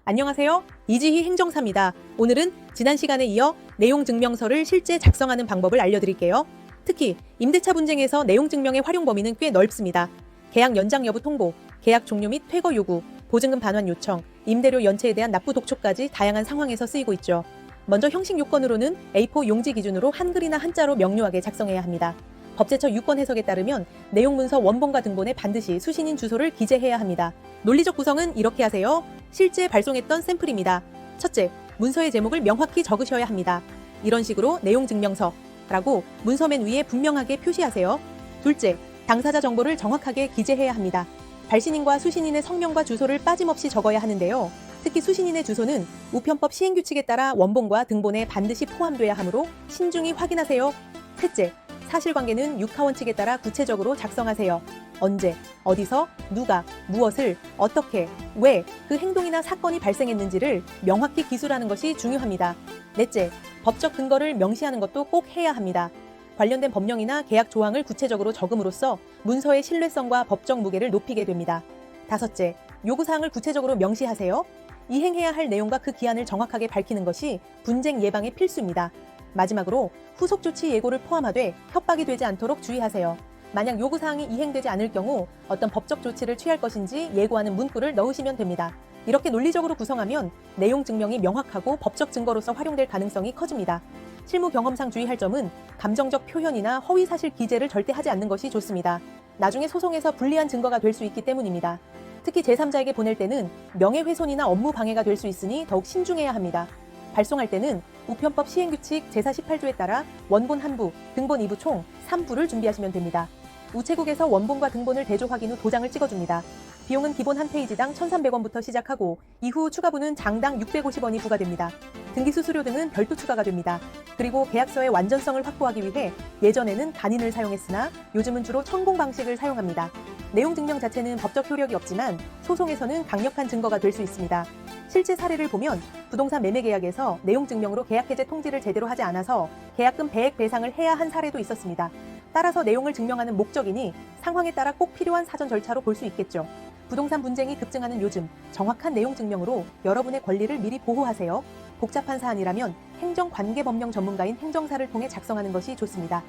안녕하세요. 이지희 행정사입니다. 오늘은 지난 시간에 이어 내용증명서를 실제 작성하는 방법을 알려드릴게요. 특히 임대차 분쟁에서 내용증명의 활용 범위는 꽤 넓습니다. 계약 연장 여부 통보, 계약 종료 및 퇴거 요구, 보증금 반환 요청, 임대료 연체에 대한 납부 독촉까지 다양한 상황에서 쓰이고 있죠. 먼저 형식 요건으로는 A4 용지 기준으로 한글이나 한자로 명료하게 작성해야 합니다. 법제처 유권 해석에 따르면 내용 문서 원본과 등본에 반드시 수신인 주소를 기재해야 합니다. 논리적 구성은 이렇게 하세요. 실제 발송했던 샘플입니다. 첫째, 문서의 제목을 명확히 적으셔야 합니다. 이런 식으로 내용증명서라고 문서 맨 위에 분명하게 표시하세요. 둘째, 당사자 정보를 정확하게 기재해야 합니다. 발신인과 수신인의 성명과 주소를 빠짐없이 적어야 하는데요. 특히 수신인의 주소는 우편법 시행규칙에 따라 원본과 등본에 반드시 포함돼야 하므로 신중히 확인하세요. 셋째, 사실관계는 육하원칙에 따라 구체적으로 작성하세요. 언제, 어디서, 누가, 무엇을, 어떻게, 왜 그 행동이나 사건이 발생했는지를 명확히 기술하는 것이 중요합니다. 넷째, 법적 근거를 명시하는 것도 꼭 해야 합니다. 관련된 법령이나 계약 조항을 구체적으로 적음으로써 문서의 신뢰성과 법적 무게를 높이게 됩니다. 다섯째, 요구사항을 구체적으로 명시하세요. 이행해야 할 내용과 그 기한을 정확하게 밝히는 것이 분쟁 예방의 필수입니다. 마지막으로 후속 조치 예고를 포함하되 협박이 되지 않도록 주의하세요. 만약 요구사항이 이행되지 않을 경우 어떤 법적 조치를 취할 것인지 예고하는 문구를 넣으시면 됩니다. 이렇게 논리적으로 구성하면 내용 증명이 명확하고 법적 증거로서 활용될 가능성이 커집니다. 실무 경험상 주의할 점은 감정적 표현이나 허위사실 기재를 절대 하지 않는 것이 좋습니다. 나중에 소송에서 불리한 증거가 될 수 있기 때문입니다. 특히 제3자에게 보낼 때는 명예훼손이나 업무 방해가 될 수 있으니 더욱 신중해야 합니다. 발송할 때는 우편법 시행규칙 제418조에 따라 원본 1부, 등본 2부 총 3부를 준비하시면 됩니다. 우체국에서 원본과 등본을 대조 확인 후 도장을 찍어줍니다. 비용은 기본 한 페이지당 1,300원부터 시작하고 이후 추가분은 장당 650원이 부과됩니다. 등기수수료 등은 별도 추가가 됩니다. 그리고 계약서의 완전성을 확보하기 위해 예전에는 간인을 사용했으나 요즘은 주로 천공 방식을 사용합니다. 내용 증명 자체는 법적 효력이 없지만 소송에서는 강력한 증거가 될 수 있습니다. 실제 사례를 보면 부동산 매매 계약에서 내용 증명으로 계약 해제 통지를 제대로 하지 않아서 계약금 배액 배상을 해야 한 사례도 있었습니다. 따라서 내용을 증명하는 목적이니 상황에 따라 꼭 필요한 사전 절차로 볼 수 있겠죠. 부동산 분쟁이 급증하는 요즘 정확한 내용 증명으로 여러분의 권리를 미리 보호하세요. 복잡한 사안이라면 행정관계법령 전문가인 행정사를 통해 작성하는 것이 좋습니다.